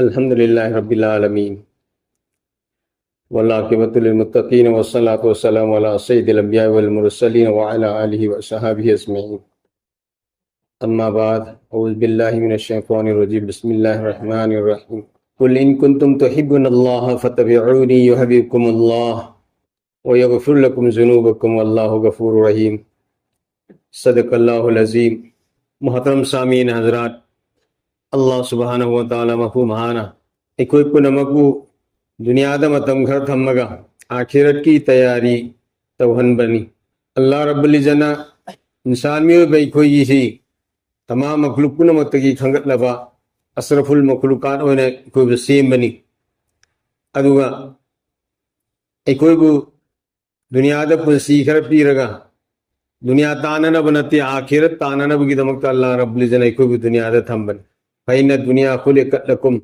अल्हम्दुलिल्लाहि रब्बिल आलमीन वल्लाकिबतुल लिल मुत्तकीन वस्सलातु वस्सलामु अला सय्यिदिल अंबिया वल मुरसलीन व अला आलिहि व अस्हाबिहि अजमईन। अम्मा बाद, औज़ु बिल्लाहि मिनश शैतानिर रजीम। बिस्मिल्लाहिर रहमानिर रहीम। कुल इन कुंतुम तुहिब्बुनल्लाह फत्तबिऊनी युहब्बिकुमुल्लाह व यगफिर लकुम ज़ुनूबकुम वल्लाहु गफूरुर रहीम। सदक़ल्लाहुल अज़ीम। मोहतरम सामीन हज़रात, अल्लाह सुब्हानहु व तआला मफ़हूम हाना इकोई पुनमकु दुनियादा मतम घर थम्मगा आखिरत की तैयारी तवहन बनी। अल्लाह रब्बुल इज़्ज़त इंसान में बैकोई सी तमाम मखलूक पुनमत की खंगत लबा असरफुल मखलूकात होने कोई सेम बनी। अदुगा इकोई बु दुनियादा पुंसी खर पीरगा दुनिया तानना बनती आखिरत तानना बुगी दमकता अल्लाह रब्बुल इज़्ज़त इकोई बु दुनियादा थम बनी। फ़इन्न दुनिया खुलिक़त लकुम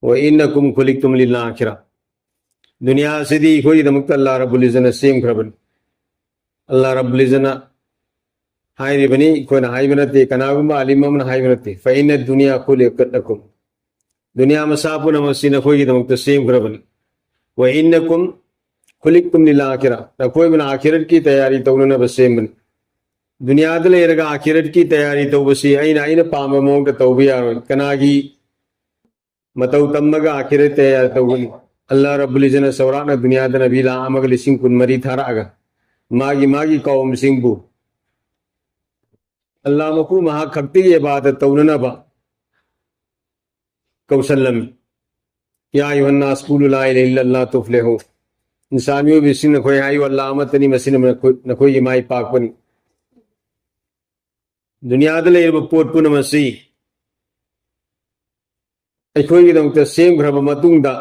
व इन्नकुम खुलिक़तुम लिल आखिरा। दुनिया सिदी कोई दमकता अल्लाह रब्बुल इज़्ज़त सेम खरबन। अल्लाह रब्बुल इज़्ज़त हाय बनी कोई ना हाय बनते कनागुम अलिमम ना हाय बनते फ़इन्न दुनिया खुलिक़त लकुम। दुनिया मसापु नमसी न कोई दमकता सेम खरबन। व इन्नकुम खुलिक़तुम लिल आखिरा ना कोई बन आखिरत की तैयारी तो न बसेम बन। दुनिया दले रगा आखिरत की तैयारी तो बसी आइन आइन पाम मोंग तो भी यार कनागी मतौ तम्मगा आखिरत तैयार तो बनी। अल्लाह रब्बुल इज़्ज़त सौराना दुनिया द नबी ला आमग लिसिंग कुन मरी थारागा मागी मागी कौम सिंबु अल्लाह मकू महा खक्ति इबादत तो न बा कौसल्लम या अय्युहन्नास कुलू ला इलाहा इल्लल्लाह तुफ्लिहू। इंसानियों बिसिन न कोई आयु अल्लाह अमतनी मसिन न कोई माई पाक बनी। दुनिया दले पोट पुनमसी अखोईदमक्ता सेमख्रब मतुंगदा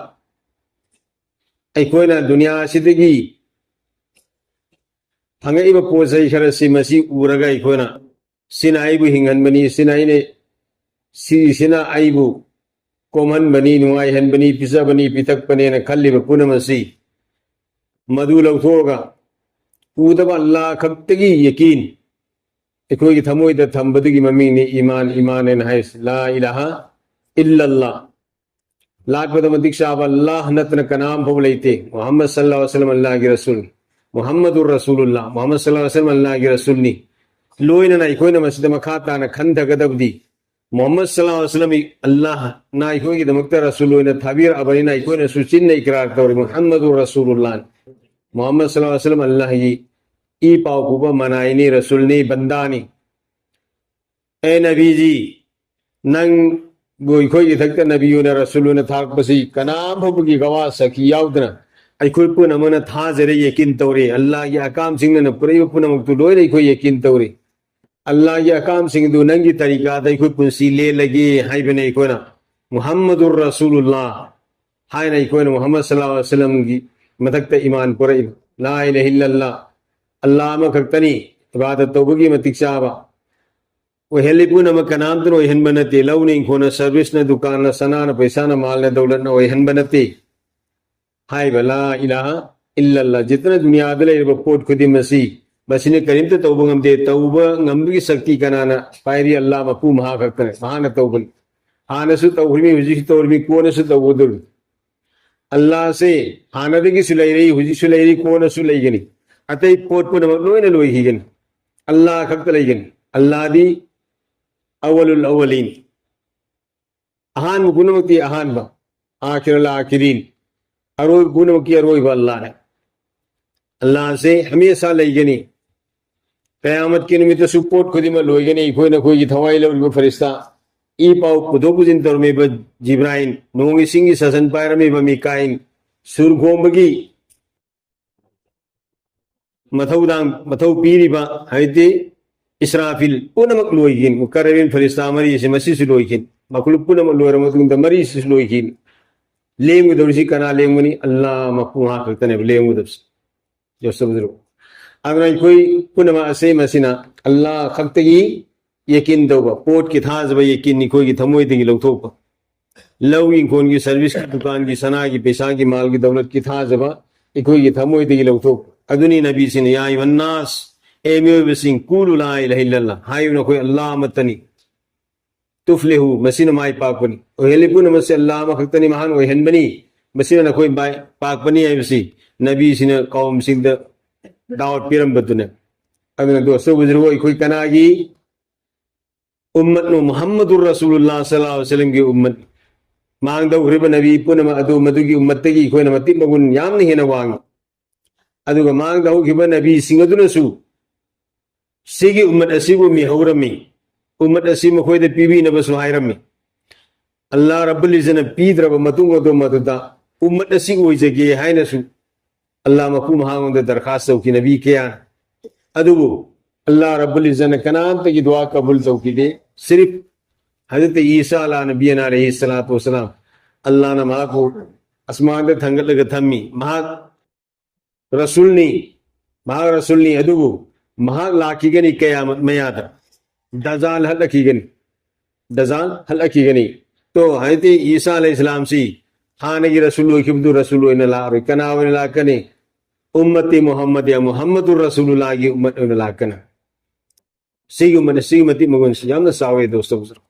अखोईना दुनिया सिदगी फंगईबा पोसई खरसी मसी उरगा अखोईना सिना आइबु हिंगनबनी सिना आइने सिना आइबु कोमहनबनी नुंगाइहनबनी पिजबनी पिथकपनेना खल्लिबा पुनमसी मधु लौथोगा उदबा अल्लाह खक्तगी यकीन अखोई थमोइदा थंबदगी ममिंगनी ईमान ईमान एन हाइस ला इलाहा इल्लल्लाह लाखपद दीक्षा अल्लाह नतन का नाम पवलैते मोहम्मद सल्लल्लाहु अलैहि वसल्लम अल्लाह की रसूल मुहम्मदुर रसूलुल्लाह मोहम्मद सल्लल्लाहु अलैहि वसल्लम अल्लाह की रसूलनी लोइना ना इकोइना मस्जिद मखाता ना खंध गदबदी मोहम्मद सल्लल्लाहु अलैहि वसल्लम अल्लाह ना इकोई की दमकता रसूल लोइना थाबीर अबनी ना इकोइना सुचिन ना इकरार तौर मुहम्मदुर रसूलुल्लाह मोहम्मद सल्लल्लाहु अलैहि वसल्लम अल्लाह ही ई पाव कुबा मनाइनी रसूलनी बंदानी ए नबी जी नंग गोई खोई थकता नबियों ने रसूलों ने थाक बसी कनाम भुगी गवा सकी याउदना अखोई पुन अमन था जरे यकीन तौरे अल्लाह ये अकाम सिंह ने पुरे पुन मक्तु लोय रे कोई यकीन तौरे अल्लाह ये अकाम सिंह दो नंगी तरीका दई कोई पुंसी ले लगे हाय बने कोई ना मुहम्मदुर रसूलुल्लाह हाय नहीं कोई ना मोहम्मद सल्लल्लाहु अलैहि वसल्लम की मतकता ईमान पुरे ला इलाहा इल्लल्लाह अल्लाह मखतनी इबादत तौबगी मतिक्षाबा वो हेलिपू नमक का नाम तो वही बनते लव नहीं खोना सर्विस न दुकान न सना न पैसा न माल न दौलत न वही बनते हाय भला इलाहा इल्लल्लाह जितना दुनिया दले पोट खुदी मसी बस इन्हें करीम तो तौबा गम दे तौबा गम की शक्ति कनाना पायरी अल्लाह मपू महा करते महान तौबल हानसु तौबल में हुजी तौर में कौन सु तौबुल अल्लाह से हानदे की सुलाई रही हुजी सुलाई रही कौन सुलाई गनी अतः पोट पुन लोई न लोई ही गन अल्लाह खक्त लाई गन अल्लाह दी अवलुल अवलीन अहान गुणमती अहान बा आखिरुल आखिरीन अरोई गुणमकी अरोई बा अल्लाह है अल्लाह से हमेशा लईगनी क़यामत के निमित्त सुपोर्ट खुदी में लोईगनी कोई न कोई थवाई लो फरिश्ता ई पाव खुदो कुजिन तर में ब जिब्राइल नोंगी सिंगी ससन पायर में ब मिकाइन सुरगोंबगी मथौ पीरी बा हैती इसराफिल पुनमक लोइकिन मुकर्रबिन फरिश्ता मरी से मसीह लोइकिन मखलूक पुनम लोरमतुंग मरी से लोइकिन लेंगु दौसी कना लेंगुनी अल्लाह मकुहा करतने लेंगु दब्स जो सबदरो अगर कोई पुनमा से मसीना अल्लाह खक्तगी यकीन दोबा पोट की थाज बा यकीन नि कोई की थमोई दिगी लौथोपा लौगी कोन की सर्विस की दुकान की सना की पैसा की माल की दौलत की थाज बा कोई की थमोई दिगी लौथोप अदुनी नबी सिन या अय्युहन्नास एमियो बिसिंग कुलू ला इलाहा इल्लल्लाह हाय न कोई अल्लाह मतनी तुफ्लिहु मसीन माई पाकपनी ओहेली पुनमसे अल्लाह मखक्तनी महान ओहनबनी मसीन नखोई बाय पाकपनी आइबसी नबी सिन कौम सिंह दावत पिरंबतुने अगन दोस्तों बुजुर्गों इकोई कनागी उम्मत नो मुहम्मदुर रसूलुल्लाह सल्लल्लाहु अलैहि वसल्लम की उम्मत मांग दौरिब नबी पुनम अदु मदुगी उम्मत की इकोई मति मगुन यामनि हेना वांग अदुगा मांग दौगिब नबी सिंह अदुनसु सिगी उम्मत असिबु मि हौरमी उम्मत असी मखोइदे पीबीनबसु हायरमी अल्लाह रब्बुल इज्जत पीद्रब मतुंग दो मदुदा उम्मत असी ओइजगे हायनसु अल्लाह मकू महांगोंद दरखास्त की नबी किया अदुबु अल्लाह रब्बुल इज्जत कनात की दुआ कबूल तौकीदे सिर्फ हजरत ईसा अला नबी अलैहि सलातु वसलाम अल्लाह ने माको अस्मान दे थंगलग थम्मी महा रसूलनी अदुबु महा लाकीगनी क़यामत में याद दजाल हल अकीगनी तो हजरत ईसा अलैहिस्सलाम सी खाने की रसूल खिब्दु रसूल इन ला कनाव ला कने उम्मती मोहम्मद या मुहम्मदुर रसूलुल्लाह की उम्मत इन ला कना सिगी उम्मत सिगी मति मगुन सियाम न सावे दोस्तों बुजुर्ग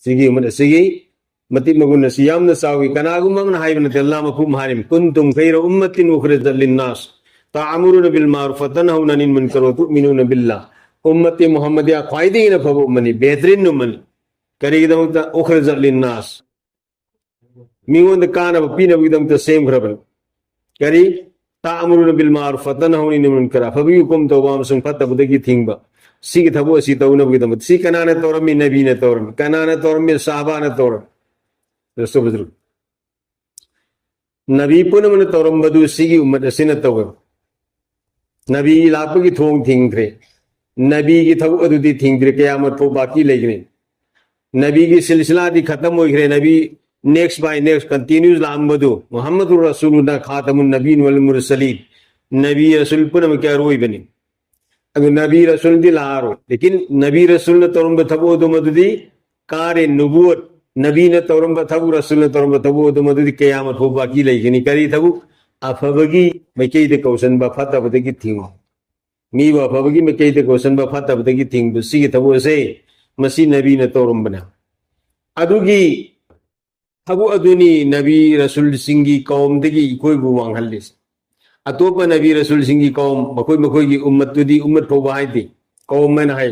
सिगी उम्मत सिगी मति मगुन सियाम न सावे कनागुम मन हाइबन अल्लाह मफूम हारिम कुंतुम खैर उम्मतिन उखरिजत लिन्नास तामुरुन बिल मारूफ व तनहौना अनिल मुनकर व तुमिनुन बिल्लाह उम्मती मोहम्मद या ख्वाइदी न फबु मनी बेहतरीन नुमन करीगदमत उखरिजत लिन्नास मिगोंद कानब पीनबगिदमत सेम खरबन करी तामुरुन बिल मारूफ व तनहौना अनिल मुनकर फबियुकुम तौबाम सुन फतबदगी थिंगबा सिग थबो सि तौनबगिदमत सि कनाने तौरमी नबी ने तौरम कनाने तौरमी साहबा ने तौरम दोस्तों बुजुर्ग नबी पुनमन तौरम बदु सिगी उम्मत सिन तौर नबी लापगी थोंग थिंगरे नबी की थबु अदुदी थिंगरे क़यामत को बाकी लेगने नबी की सिलसिला दी खत्म हो गए नबी नेक्स्ट बाय नेक्स्ट कंटिन्यूस लामबदु मुहम्मदुर रसूलुल्लाह खातमुन नबीन वल मुरसलीन नबी रसूल पुनम क्या रोई बनी अगर नबी रसूल दी लारो लेकिन नबी रसूल ने तौरम बथबो दो मदुदी कारे नबुवत नबी ने तौरम बथबु रसूल ने तौरम बथबो दो मदुदी क़यामत को बाकी लेगनी करी थबु अफबगी मैके दे कौशन बा फतबदगी थिंगो मी बा अफबगी मैके दे कौशन बा फतबदगी थिंग सिगी थबु से मसी नबी ने तौरम बना अदुगी थबु अदुनी नबी रसूल सिंगी कौम दगी कोई बु वांगहल्लिस अतोप नबी रसूल सिंगी कौम मकोई की उम्मत तुदी उम्मत फो बाइती कौम में है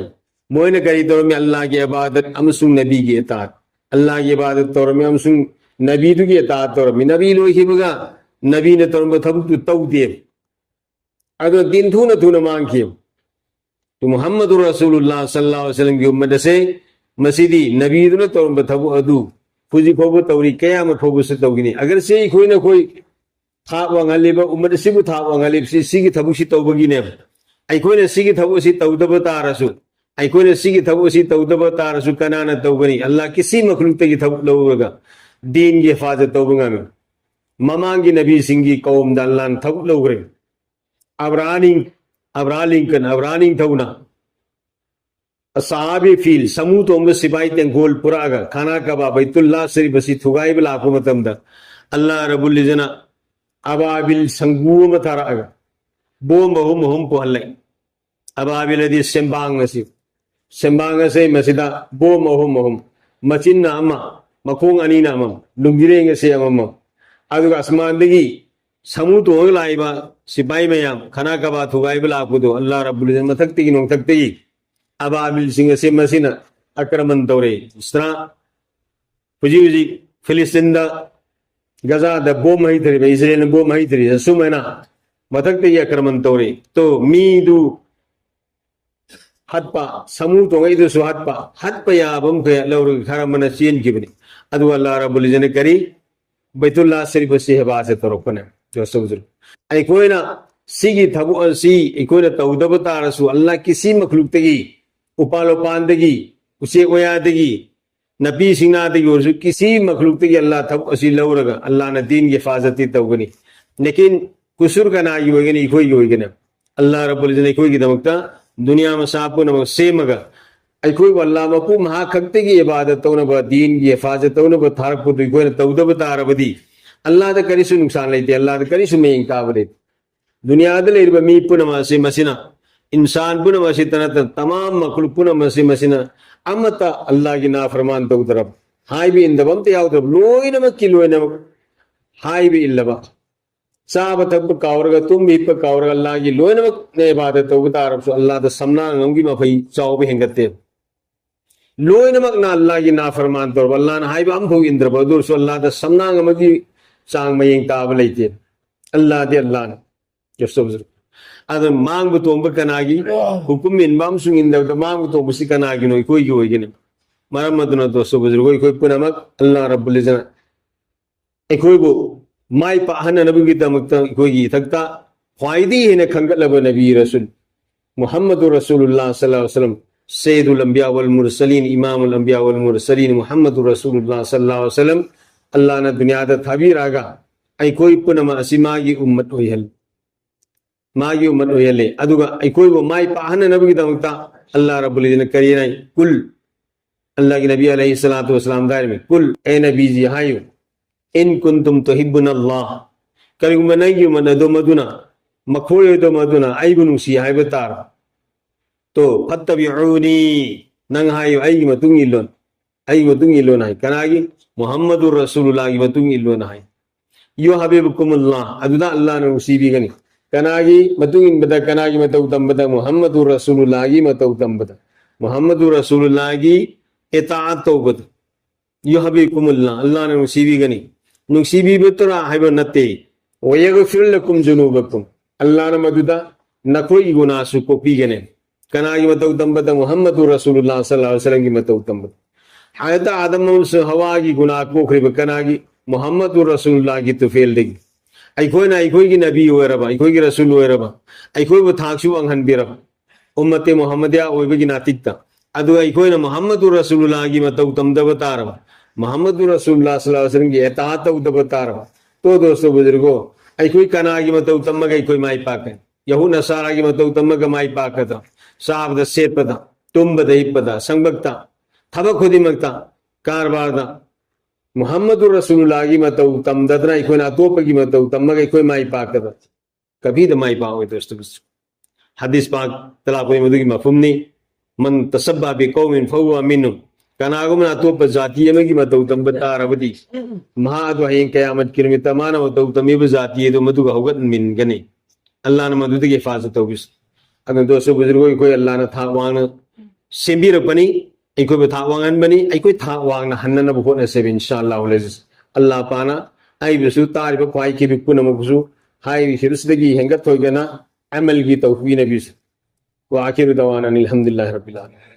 मोइन करी तौर में अल्लाह की इबादत अमसुंग नबी की इताअत अल्लाह की इबादत तौर में अमसुंग नबी की इताअत तौर में नबी लोग ही बगा नबी ने तौर में थबु तु तौ दे अगर दिन थू न मांग किए तो मोहम्मद रसूलुल्लाह सल्लल्लाहु अलैहि वसल्लम की उम्मत से मसीदी नबी ने तौर में थबु अदु फुजी फोबु तौरी क़यामत फोबु से तौगिनी अगर से कोई न कोई था वांगलिबा उम्मत सिबु था वांगलिब सिगी थबु सि तौबगिने अइकोने सिगी थबु सि तौदब तारसु अइकोने सिगी थबु सि तौदब तारसु कनाना तौगनी अल्लाह किसी मखलूक तगी थबु लौगा दीन की हिफाजत तौबंगा में ममांगी नबी सिंगी कौम दल्लान थबु लौगरे अब्रालिंग थौना असहाबी फील समूह तोंब सिपाही तेंगोल पुरागा खाना कबा बैतुल्लाह शरीफ बसी थुगाई लाको मतमदा अल्लाह रब्बुल इज्जत अबाबिल संगूम थारगा बोम बहुम पोहल्ले अबाबिल दी सेंबांग से मसिदा बोम बहुम मचिन अमा मखोंग अनीना अमम लुंगिरेंग से अमम अदुगा अस्मानदगी समूह तोंग लाइबा सिपाही मयाम खाना कबा थुगाई लाको अल्लाह रब्बुल इज्जत मथक्ति नोंथक्ति अबाबिल सिंह से मसीना आक्रमण तौरे इस तरह हुजी फिलिस्तीन गजा द बोम हईथरी इजराइल ने बोम हईथरी सुमना मथक्ते आक्रमण तौरे तो मीदु हत्पा समूह तो गई सु हत्पा याबम के लौर खरमन चीन की बनी अदु अल्लाह रब्बुल इज्जत ने करी बैतुल्लाह शरीफ से हबा से तरोपने जो सब्जुल आई कोइना सिगी थबु सी कोइना तौदब तारसु अल्लाह किसी मखलूक तगी उपालो पांदगी उसे ओयादगी नबी सिंगनादगी और किसी मखलूक तगी अल्लाह थब असी लौरगा अल्लाह ने दीन की हिफाजती तौगनी लेकिन कुसुर का ना योगनी कोई योगने अल्लाह रब्बुल इज्जत ने कोई की दमकता दुनिया में सापु नमक सेमगा अखोई अल्लाह मपू महाखक्ते की इबादत तौनब दीन की हिफाजत तौनब थारकपु कोई तौदब तारबदी अल्लाह द करिसु नुकसान लेते अल्लाह द करिसु मेंग ताबले दुनिया द लेरब मी पुनम से मसिना इंसान पुनम से तनत तमाम मखलूक पुनम से मसिना अमता अल्लाह की नाफरमान तौदरब हाई भी इंदबम ते याउदरब लोइनमक हाई भी इल्लबा चाब थक कावरग तुम भी कावरग अल्लाह की लोइनमक ने इबादत तौतारब सो अल्लाह द समना ngam मफई चाव भी हेंगते लोइनमक ना अल्लाह की नाफरमान तौर अल्लाह ना हाई बम भौ इंद्र बदुर सो अल्लाह द समना ngam की चांग मयंग ताब लेते अल्लाह दे अल्लाह ने जसो अद मांग तोंब कनागी हुकुम इनबाम सुंग इंद मांग तोंब सी कनागी नो कोई की होगी ने मरम मदन तो सो बुजुर्ग कोई पुनमक अल्लाह रब्बुल इज्जत कोई को माई पाहन नबी की तमक कोई थकता ख्वाइदी है ने खंगलब नबी रसूल मोहम्मद रसूलुल्लाह सल्लल्लाहु अलैहि वसल्लम सैयदुल अंबिया वल मुरसलीन इमामुल अंबिया वल मुरसलीन मोहम्मद रसूलुल्लाह सल्लल्लाहु अलैहि वसल्लम अल्लाह ने दुनिया दा थाबीरागा आई कोई पुनमा असीमा की उम्मत होयल मागी उम्मत होयले अदुगा आई कोई वो माई पाहन नबी की तमक अल्लाह रब्बुल इज्जत करिए कुल अल्लाह के नबी अलैहि सलातु वसलाम दायर में कुल ए नबी जी हायो इन कुंतुम तुहिब्बुनल्लाह करिगुम नगी मनदो मदुना मखोय दो मदुना आइबु नुसी हाय बतार तो फत्तबिऊनी नंग हायो आई मतुंग इलोन हाय कनागी मुहम्मदुर रसूलुल्लाह की मतुंग इलोन हाय यो हबीबुकुमुल्लाह अदुदा अल्लाह ने उसीबी गनी कनागी मतुंग इन बदा कनागी मतौ तम बदा मुहम्मदुर रसूलुल्लाह की मतौ तम बदा मुहम्मदुर रसूलुल्लाह की इताअत तौबत यो हबीबुकुमुल्लाह अल्लाह ने उसीबी गनी नुसीबी बतरा हाइब नते वयगफिर लकुम जुनूबकुम अल्लाह ने मदुदा नकोई गुनाह सु को पीगने कनागी मतौ तम बदा मुहम्मदुर रसूलुल्लाह सल्लल्लाहु अलैहि वसल्लम की मतौ तम बदा हायत आदम से हवा की गुनाह को खरिब कनागी मुहम्मदुर रसूलुल्लाह की तुफेल देगी आई कोई की नबी होरबा आई कोई की रसूल होरबा आई कोई वो थाक्सु अंगहन बिरबा उम्मते मुहम्मदिया ओइबगी नातिकता अदु आई कोई न मुहम्मदुर रसूलुल्लाह की मतौ तम दबतारबा मुहम्मदुर रसूलुल्लाह सल्लल्लाहु अलैहि वसल्लम की इताअत दबतारबा तो दोस्तों बुजुर्गो आई कोई कना की मतौ तम गई कोई माई पाक है यहू नसारा की मतौ तम ग माई पाक था साहब द सेत पदा तुम बदई पदा संबक्ता थबक खुदी मगता कारबार दा मुहम्मदुर रसूलुल्लाह की मतौ तम ददना कोई ना तोप की मतौ तम गई कोई माई पाक था कभी द माई पाओ दोस्तों हदीस पाक तला कोई मदु की मफहूम नहीं मन तसब्बा बि कौमिन फहुवा मिन्हुम कनागुम ना तोप जाती है की मतौ तम बता रबदी महा तो है कयामत किरमी तमाना मतौ तमीब जाती है तो मदु का होगत मिन गने अल्लाह ने मदु की हिफाजत हो बिस अगर दोस्तों बुजुर्गों कोई अल्लाह ने था वांग सेंबी रपनी आई कोई था वांगन बनी आई कोई था वांग हन्नन बखोन से इंशाअल्लाह अल्लाह पाना आई बिसु तारिब ख्वाई की बिकुन मगसु हाई हिरसदगी हेंगत होगना अमल की तौफीक नबी व आखिर दवाना अल्हम्दुलिल्लाहि रब्बिल आलमीन।